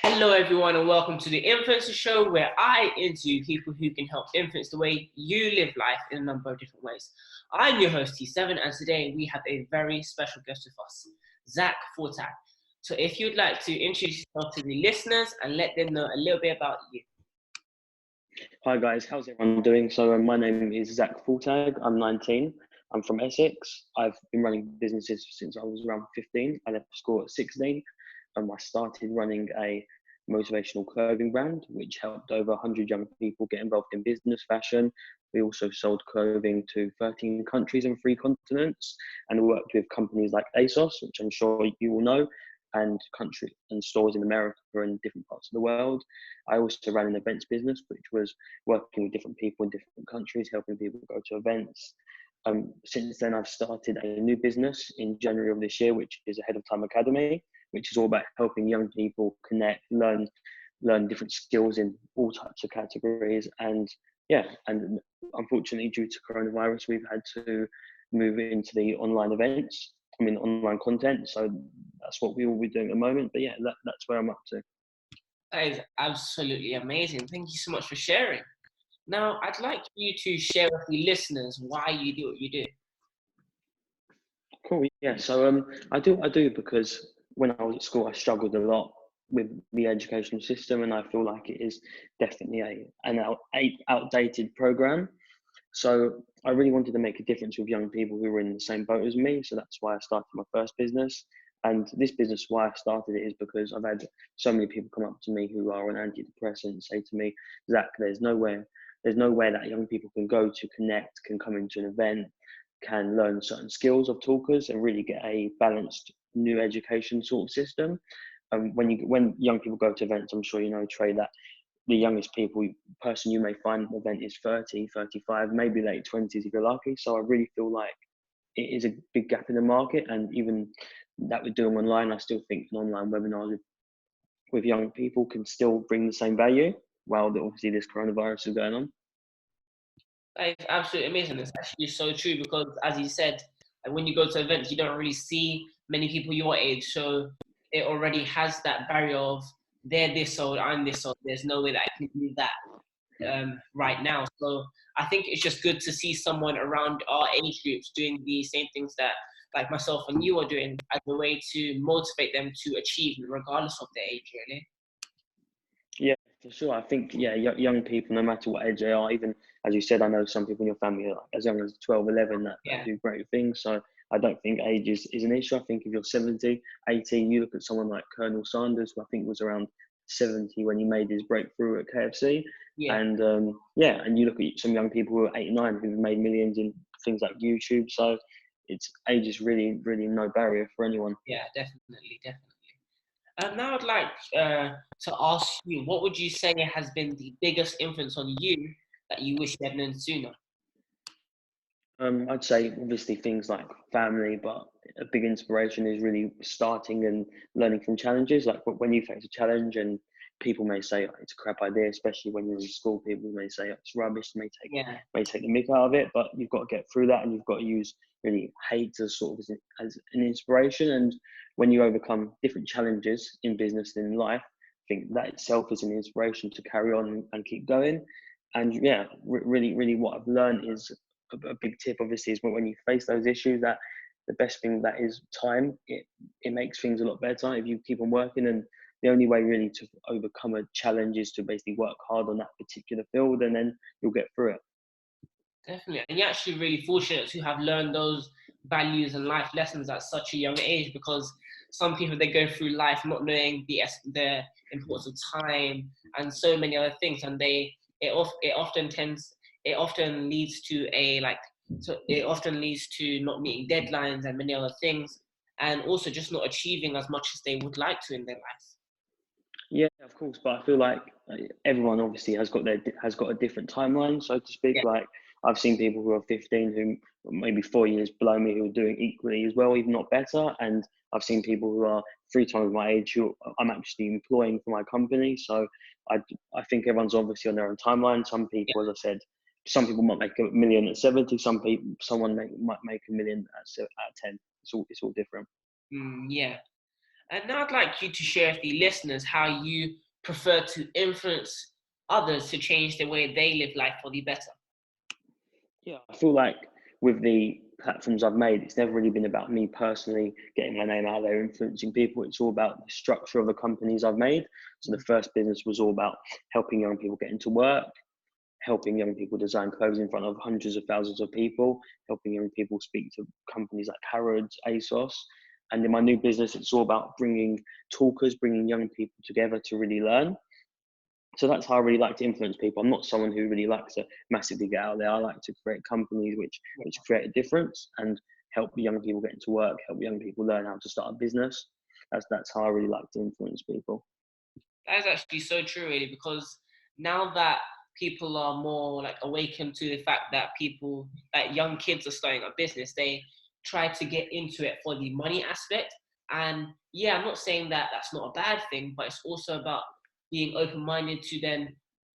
Hello, everyone, and welcome to the Influencer Show, where I interview people who can help influence the way you live life in a number of different ways. I'm your host, T7, and today we have a very special guest with us, Zack Fortag. So, if you'd like to introduce yourself to the listeners and let them know a little bit about you. Hi guys, how's everyone doing? My name is Zack Fortag. I'm 19. I'm from Essex. I've been running businesses since I was around 15. I left school at 16. I started running a motivational clothing brand, which helped over 100 young people get involved in business fashion. We also sold clothing to 13 countries and 3 continents, and worked with companies like ASOS, which I'm sure you will know, and country and stores in America and different parts of the world. I also ran an events business, which was working with different people in different countries, helping people go to events. Since then, I've started a new business in January of this year, which is Ahead of Time Academy, which is all about helping young people connect, learn different skills in all types of categories. And unfortunately, due to coronavirus, we've had to move into the online content. So that's what we will be doing at the moment. But yeah, that's where I'm up to. That is absolutely amazing. Thank you so much for sharing. Now, I'd like you to share with the listeners why you do what you do. Cool. Yeah. I do because when I was at school, I struggled a lot with the educational system, and I feel like it is definitely an outdated program. So I really wanted to make a difference with young people who were in the same boat as me. So that's why I started my first business. And this business, why I started it, is because I've had so many people come up to me who are on antidepressants, say to me, Zach, there's nowhere that young people can go to connect, can come into an event, can learn certain skills of talkers, and really get a balanced new education sort of system. When young people go to events, I'm sure you know, Trey, that the youngest person you may find at an event is 30, 35, maybe late 20s if you're lucky. So I really feel like it is a big gap in the market. And even that we're doing online, I still think an online webinar with young people can still bring the same value while obviously this coronavirus is going on. That is absolutely amazing. It's actually so true because, as you said, when you go to events, you don't really see many people your age. So it already has that barrier of they're this old, I'm this old. There's no way that I can do that right now. So I think it's just good to see someone around our age groups doing the same things that like myself and you are doing as a way to motivate them to achieve regardless of their age, really. Yeah, for sure. I think, yeah, young people, no matter what age they are, even as you said, I know some people in your family are like as young as 12, 11 that Yeah. do great things. So I don't think age is an issue. I think if you're 70, 80, you look at someone like Colonel Sanders, who I think was around 70 when he made his breakthrough at KFC. Yeah. And you look at some young people who are 89 who've made millions in things like YouTube. So it's age is really, really no barrier for anyone. Yeah, definitely, definitely. Now I'd like to ask you, what would you say has been the biggest influence on you that you wish you had known sooner? I'd say obviously things like family, but a big inspiration is really starting and learning from challenges. Like when you face a challenge and people may say, oh, it's a crap idea, especially when you're in school, people may say, oh, it's rubbish, Yeah, may take the mick out of it, but you've got to get through that, and you've got to use really hate as sort of as an inspiration. And when you overcome different challenges in business and in life, I think that itself is an inspiration to carry on and keep going. And yeah, really, really what I've learned is a big tip obviously is when you face those issues, that the best thing that is time. It makes things a lot better if you keep on working, and the only way really to overcome a challenge is to basically work hard on that particular field, and then you'll get through it. definitely. And you're actually really fortunate to have learned those values and life lessons at such a young age because some people they go through life not knowing the importance of time and so many other things, and it often tends it often leads to it often leads to not meeting deadlines and many other things, and also just not achieving as much as they would like to in their life. Yeah, of course, but I feel like everyone obviously has got a different timeline, so to speak. Yeah, Like I've seen people who are 15 who maybe 4 years below me who are doing equally as well, if not better. And I've seen people who are 3 times my age who I'm actually employing for my company. So I I think everyone's obviously on their own timeline. Some yeah. people, as I said, some people might make 1 million at 70. Someone might make 1 million at 10. It's all different. Yeah. And now I'd like you to share with the listeners how you prefer to influence others to change the way they live life for the better. Yeah, I feel like with the platforms I've made, it's never really been about me personally getting my name out there, influencing people. It's all about the structure of the companies I've made. So the first business was all about helping young people get into work, helping young people design clothes in front of hundreds of thousands of people, helping young people speak to companies like Harrods, ASOS. And in my new business, it's all about bringing talkers, bringing young people together to really learn. So that's how I really like to influence people. I'm not someone who really likes to massively get out there. I like to create companies which create a difference and help young people get into work, help young people learn how to start a business. That's how I really like to influence people. That is actually so true, really, because now that people are more like awakened to the fact that people, that young kids are starting a business, they try to get into it for the money aspect. And yeah, I'm not saying that that's not a bad thing, but it's also about being open-minded to then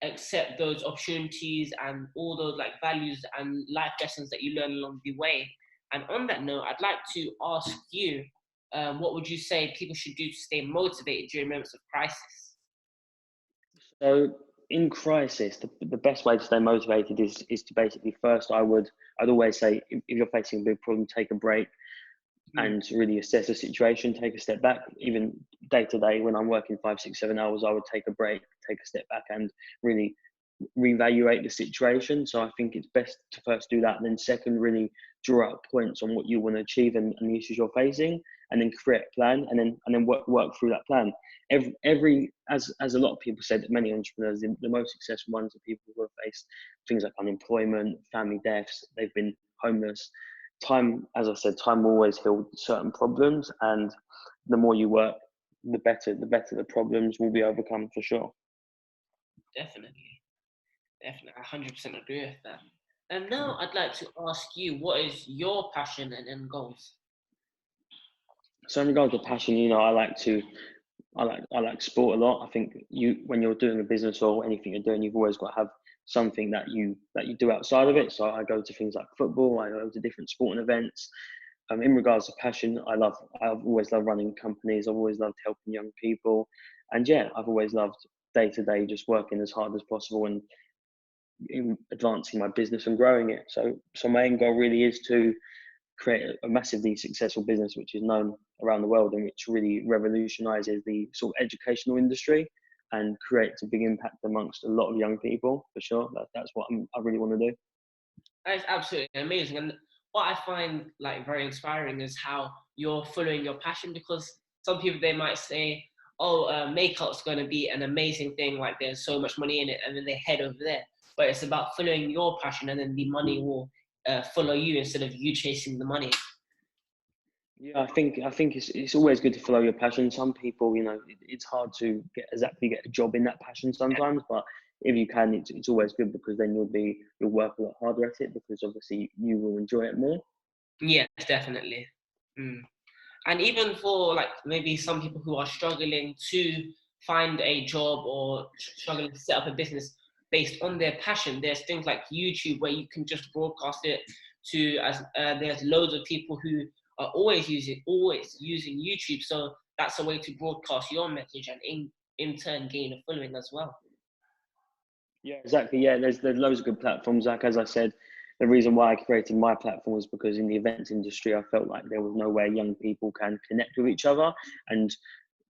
accept those opportunities and all those like values and life lessons that you learn along the way. And on that note, I'd like to ask you, what would you say people should do to stay motivated during moments of crisis? So in crisis, the best way to stay motivated is to basically first I'd always say if you're facing a big problem, take a break Hmm. and really assess the situation, take a step back. Even day to day, when I'm working 5, 6, 7 hours, I would take a break, take a step back, and really reevaluate the situation. So I think it's best to first do that, and then second, really draw out points on what you want to achieve and the issues you're facing, and then create a plan, and then work through that plan. Every as a lot of people said, many entrepreneurs, the most successful ones are people who have faced things like unemployment, family deaths, they've been homeless. Time, as I said, time always healed certain problems, and the more you work, the better the problems will be overcome for sure. Definitely, definitely. I 100% agree with that. And now I'd like to ask you, what is your passion and end goals? So in regards to passion, I like sport a lot. I think when you're doing a business or anything you're doing, you've always got to have something that you do outside of it. So I go to things like football. I go to different sporting events. In regards to passion, I've always loved running companies. I've always loved helping young people, and yeah, I've always loved day to day just working as hard as possible and in advancing my business and growing it. So my end goal really is to create a massively successful business which is known around the world and which really revolutionizes the sort of educational industry and creates a big impact amongst a lot of young people for sure. That's what I really want to do. That is absolutely amazing. And what I find like very inspiring is how you're following your passion, because some people they might say, "Oh, makeup's going to be an amazing thing. Like there's so much money in it," and then they head over there. But it's about following your passion, and then the money will follow you instead of you chasing the money. Yeah, I think it's always good to follow your passion. Some people, it's hard to get a job in that passion sometimes, but if you can, it's always good because then you'll work a lot harder at it because obviously you will enjoy it more. Yes, definitely. Mm. And even for like maybe some people who are struggling to find a job or struggling to set up a business based on their passion, there's things like YouTube where you can just broadcast it to as there's loads of people who are always using YouTube, so that's a way to broadcast your message and in turn gain a following as well. Yeah, exactly. Yeah, there's loads of good platforms. Like as I said, the reason why I created my platform was because in the events industry, I felt like there was no way young people can connect with each other, and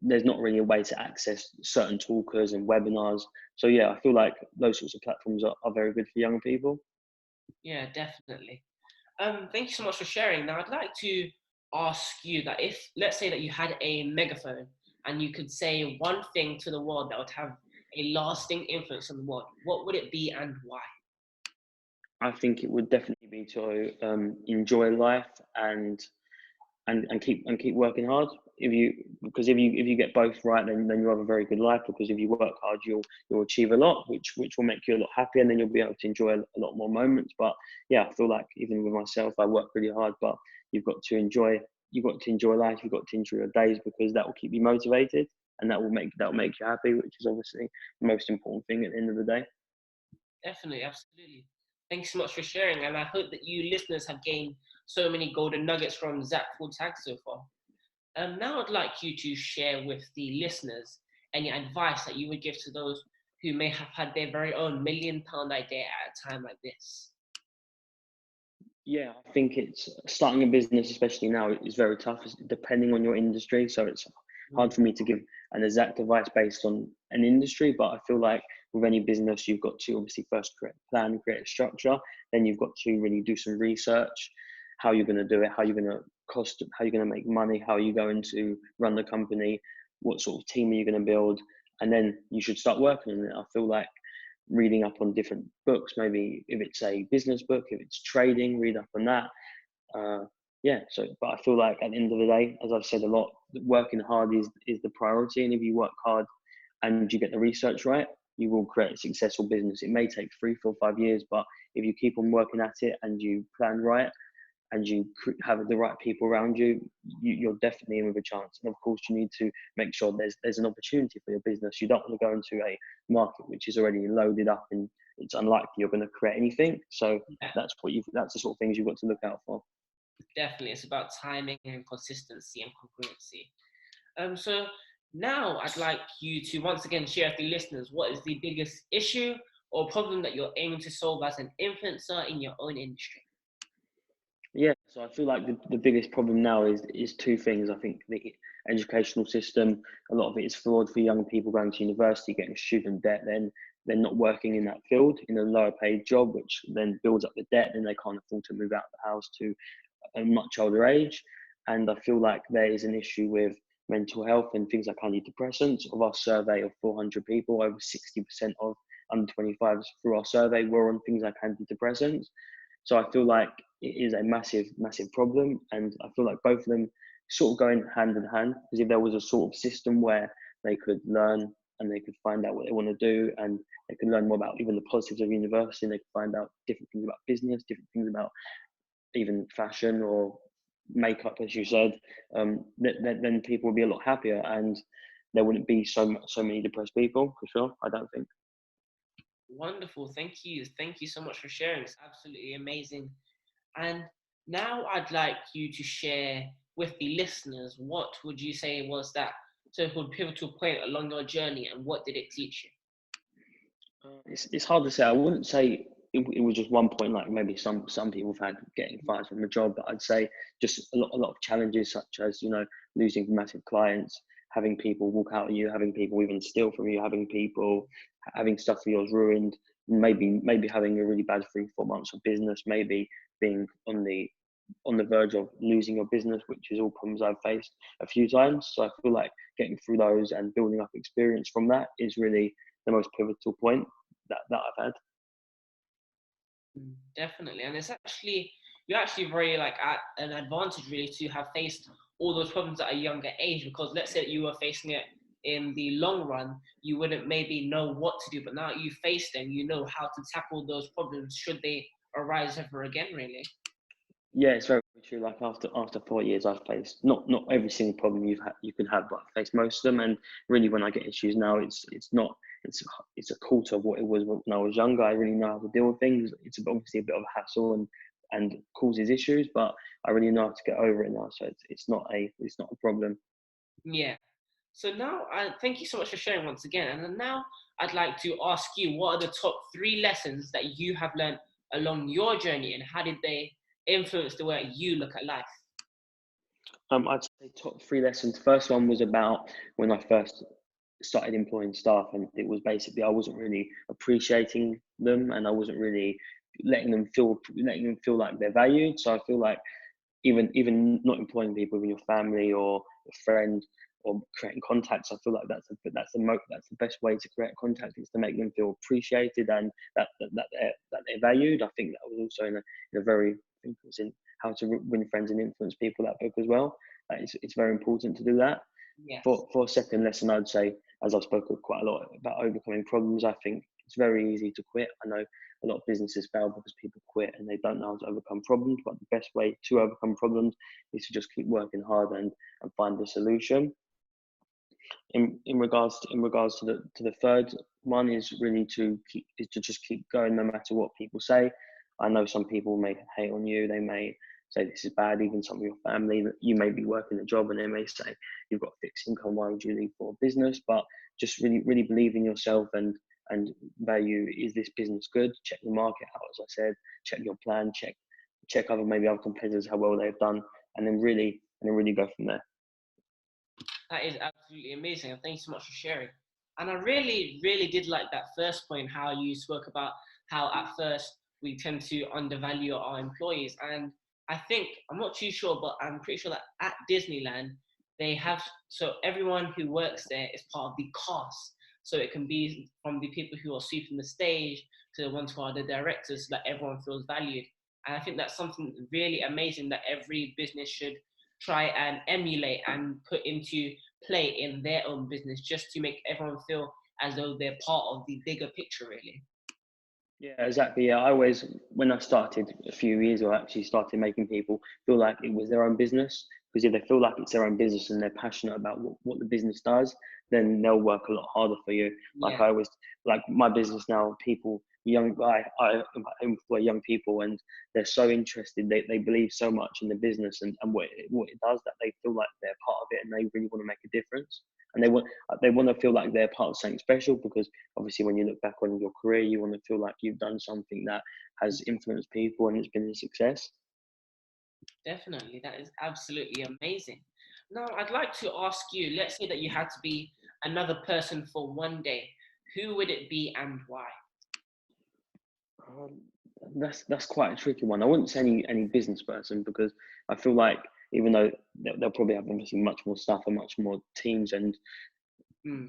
there's not really a way to access certain talkers and webinars. So yeah, I feel like those sorts of platforms are very good for young people. Yeah, definitely. Thank you so much for sharing. Now, I'd like to ask you that if, let's say, that you had a megaphone and you could say one thing to the world that would have a lasting influence on the world, what would it be and why? I think it would definitely be to enjoy life and keep working hard. If you get both right, then you have a very good life. Because if you work hard, you'll achieve a lot, which will make you a lot happier, and then you'll be able to enjoy a lot more moments. But yeah, I feel like even with myself, I work really hard, but you've got to enjoy you've got to enjoy life. You've got to enjoy your days because that will keep you motivated and that will make you happy, which is obviously the most important thing at the end of the day. Definitely, absolutely. Thank you so much for sharing, and I hope that you listeners have gained so many golden nuggets from Zack Fortag so far. Now I'd like you to share with the listeners any advice that you would give to those who may have had their very own £1 million idea at a time like this. Yeah, I think it's starting a business, especially now, is very tough, depending on your industry. So it's Mm. hard for me to give an exact advice based on an industry, but I feel like with any business, you've got to obviously first create a plan, create a structure, then you've got to really do some research, how you're going to do it, how you're going to cost, how you're going to make money, how you're going to run the company, what sort of team are you going to build, and then you should start working on it. I feel like reading up on different books, maybe if it's a business book, if it's trading, read up on that. Uh, yeah, so, but I feel like at the end of the day, as I've said a lot, working hard is the priority. And if you work hard and you get the research right, you will create a successful business. It may take 3, 4, 5 years, but if you keep on working at it and you plan right, and you have the right people around you, you're definitely in with a chance. And of course, you need to make sure there's an opportunity for your business. You don't want to go into a market which is already loaded up and it's unlikely you're going to create anything. So Yeah, that's the sort of things you've got to look out for. definitely. It's about timing and consistency and congruency. So now I'd like you to once again share with the listeners what is the biggest issue or problem that you're aiming to solve as an influencer in your own industry. Yeah, so I feel like the biggest problem now is two things. I think the educational system, a lot of it is flawed for young people going to university, getting student debt, then they're not working in that field in a lower paid job, which then builds up the debt, and they can't afford to move out of the house to a much older age. And I feel like there is an issue with mental health and things like antidepressants. Of our survey of 400 people, over 60% of under 25s through our survey were on things like antidepressants. So I feel like it is a massive, massive problem, and I feel like both of them sort of going hand in hand. Because if there was a sort of system where they could learn and they could find out what they want to do, and they could learn more about even the positives of university, and they could find out different things about business, different things about even fashion or makeup, as you said, then people would be a lot happier, and there wouldn't be so many depressed people for sure. I don't think. Wonderful. Thank you. Thank you so much for sharing. It's absolutely amazing. And now I'd like you to share with the listeners what would you say was that so-called pivotal point along your journey and what did it teach you? It's hard to say. I wouldn't say it was just one point. Like maybe some people have had getting fired from a job, but I'd say just a lot of challenges, such as losing massive clients, having people walk out on you, having people even steal from you, having people having stuff of yours ruined, maybe having a really bad 3, 4 months of business, maybe being on the verge of losing your business, which is all problems I've faced a few times. So I feel like getting through those and building up experience from that is really the most pivotal point that I've had. Definitely. And it's actually, you're actually very like at an advantage really to have faced all those problems at a younger age because let's say you were facing it in the long run, you wouldn't maybe know what to do, but now you face them, you know how to tackle those problems should they arise ever again, really. Yeah, it's very true. Like after 4 years, I've faced not every single problem you can have, but I've faced most of them. And really, when I get issues now, it's not it's a quarter of what it was when I was younger. I really know how to deal with things. It's obviously a bit of a hassle and causes issues, but I really know how to get over it now. So it's not a problem. Yeah. So now, I thank you so much for sharing once again. And then now, I'd like to ask you, what are the top 3 lessons that you have learned along your journey, and how did they influence the way you look at life? I'd say top 3 lessons. First one was about when I first started employing staff, and it was basically I wasn't really appreciating them, and I wasn't really letting them feel like they're valued. So I feel like even not employing people within your family or a friend or creating contacts, I feel like that's the best way to create contact, is to make them feel appreciated and that they're valued. I think that was also in a very, I think it was in How to Win Friends and Influence People, that book as well. It's very important to do that. Yes. For a second lesson, I'd say, as I've spoken quite a lot about overcoming problems, I think it's very easy to quit. I know a lot of businesses fail because people quit and they don't know how to overcome problems. But the best way to overcome problems is to just keep working hard and find a solution. In regards to the third one is really to just keep going no matter what people say. I know some people may hate on you. They may say this is bad. Even some of your family, that you may be working a job and they may say you've got fixed income. Why would you leave for a business? But just really believe in yourself and value, is this business good? Check the market out, as I said. Check your plan. Check other competitors, how well they've done, and then really go from there. That is absolutely amazing, and thank you so much for sharing. And I really did like that first point, how you spoke about how at first we tend to undervalue our employees. And I think, I'm not too sure, but I'm pretty sure that at Disneyland, they have, so everyone who works there is part of the cast. So it can be from the people who are sweeping the stage to the ones who are the directors, so that everyone feels valued. And I think that's something really amazing that every business should try and emulate and put into play in their own business, just to make everyone feel as though they're part of the bigger picture, really. Yeah, exactly. Yeah, I always, when I started a few years ago, I actually started making people feel like it was their own business. Because if they feel like it's their own business and they're passionate about what the business does, then they'll work a lot harder for you. Like Yeah, I always, like my business now, people, I employ young people and they're so interested. They believe so much in the business and what it does, that they feel like they're part of it and they really want to make a difference. And they want to feel like they're part of something special, because obviously when you look back on your career, you want to feel like you've done something that has influenced people and it's been a success. definitely. That is absolutely amazing. Now, I'd like to ask you, let's say that you had to be another person for one day. Who would it be and why? Um, that's quite a tricky one. I wouldn't say any business person, because I feel like even though they'll probably have obviously much more stuff and much more teams, and Hmm.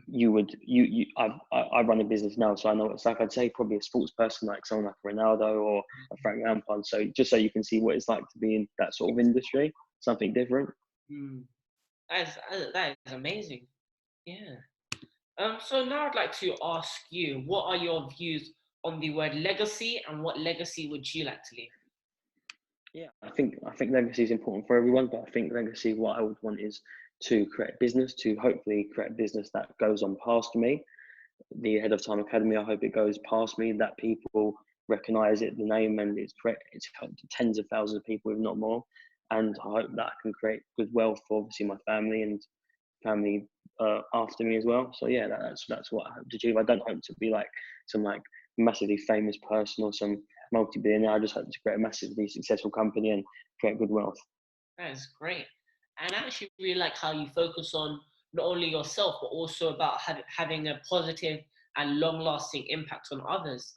I run a business now, so I know what it's like. I'd say probably a sports person, like someone like Ronaldo or a Frank Lampard. So just so you can see what it's like to be in that sort of industry, something different. Hmm. That is amazing. Yeah. So now I'd like to ask you, what are your views on the word legacy, and what legacy would you like to leave? Yeah, I think legacy is important for everyone, but I think legacy, what I would want is to create business, to hopefully create business that goes on past me. The Head of Time Academy, I hope it goes past me, that people recognise it, the name, and it's helped tens of thousands of people, if not more. And I hope that I can create good wealth for obviously my family and family after me as well. So yeah, that's what I hope to achieve. I don't hope to be like some like massively famous person or some multi-billionaire. I just hope to create a massively successful company and create good wealth. That is great. And I actually really like how you focus on not only yourself, but also about having a positive and long lasting impact on others.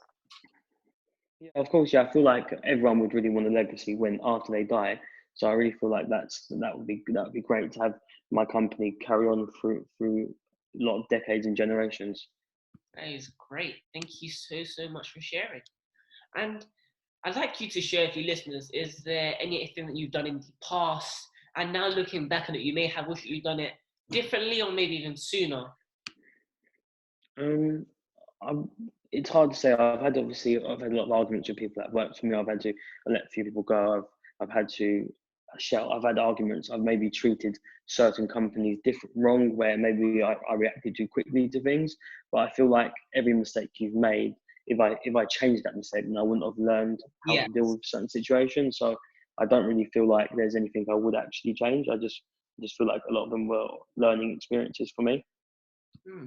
Yeah, of course. Yeah, I feel like everyone would really want a legacy when after they die. So I really feel like that would be great to have my company carry on through a lot of decades and generations. That is great. Thank you so much for sharing. And I'd like you to share with your listeners, is there anything that you've done in the past, and now looking back on it, you may have wished you'd done it differently or maybe even sooner? Um, I'm, it's hard to say. I've had a lot of arguments with people that worked for me. I've had to let a few people go. I've had to shout. I've had arguments. I've maybe treated certain companies wrong, where maybe I reacted too quickly to things. But I feel like every mistake you've made, if I changed that mistake, then I wouldn't have learned how Yeah. to deal with certain situations. So I don't really feel like there's anything I would actually change. I just feel like a lot of them were learning experiences for me.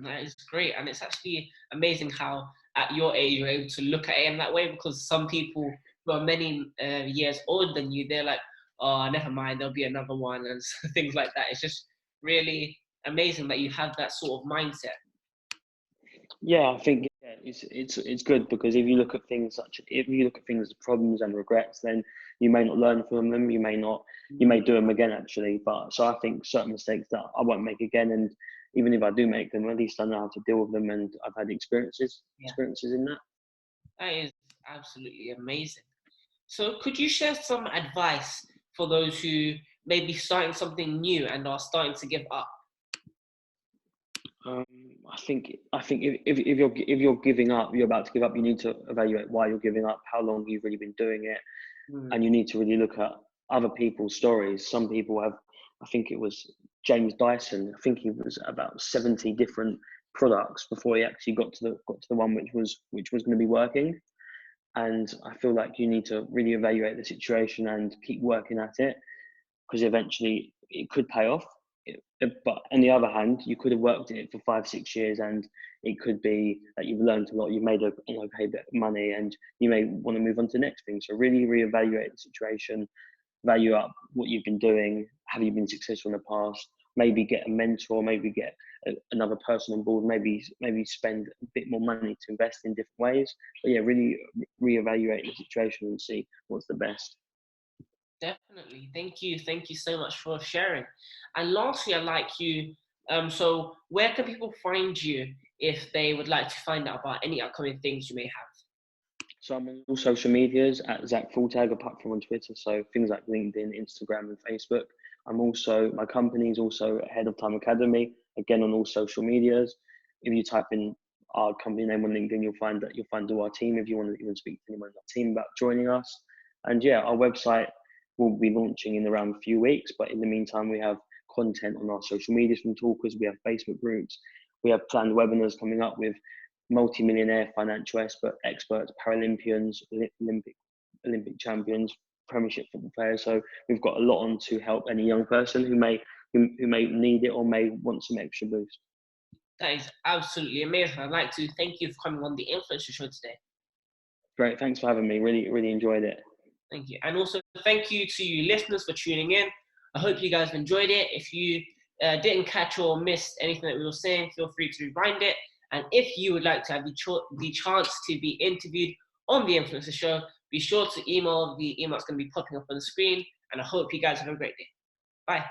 That is great. And it's actually amazing how, at your age, you're able to look at it in that way, because some people who are many years older than you, they're like, oh, never mind, there'll be another one, and things like that. It's just really amazing that you have that sort of mindset. Yeah, I think yeah, it's good, because if you look at things as problems and regrets, then you may not learn from them. You may do them again actually. But so I think certain mistakes that I won't make again, and even if I do make them, at least I know how to deal with them, and I've had Yeah, experiences in that. that is absolutely amazing. So, could you share some advice for those who may be starting something new and are starting to give up? Um, I think if you're giving up, you're about to give up. You need to evaluate why you're giving up, how long you've really been doing it, Mm, and you need to really look at other people's stories. Some people have, I think it was James Dyson. I think he was about 70 different products before he actually got to the one which was going to be working. And I feel like you need to really evaluate the situation and keep working at it, because eventually it could pay off. But on the other hand, you could have worked in it for 5, 6 years, and it could be that you've learned a lot, you've made an okay bit of money, and you may want to move on to the next thing. So really reevaluate the situation, value up what you've been doing. Have you been successful in the past? Maybe get a mentor, maybe get another person on board, maybe spend a bit more money to invest in different ways. But yeah, really reevaluate the situation and see what's the best. Definitely. Thank you so much for sharing. And lastly, I'd like you, so where can people find you if they would like to find out about any upcoming things you may have? So I'm on all social medias at Zack Fortag, apart from on Twitter. So things like LinkedIn, Instagram, and Facebook. My company is also Head of Time Academy, again on all social medias. If you type in our company name on LinkedIn, you'll find all our team if you want to even speak to anyone on our team about joining us. And yeah, our website will be launching in around a few weeks. But in the meantime, we have content on our social medias from talkers. We have Facebook groups. We have planned webinars coming up with multi-millionaire financial experts, Paralympians, Olympic champions, Premiership football players. So we've got a lot on to help any young person who may need it or may want some extra boost. That is absolutely amazing. I'd like to thank you for coming on the Influencer Show today. Great, thanks for having me. Really enjoyed it. Thank you. And also thank you to you listeners for tuning in. I hope you guys enjoyed it. If you didn't catch or missed anything that we were saying, feel free to rewind it. And if you would like to have the chance to be interviewed on the Influencer Show, be sure to email. The email is going to be popping up on the screen. And I hope you guys have a great day. Bye.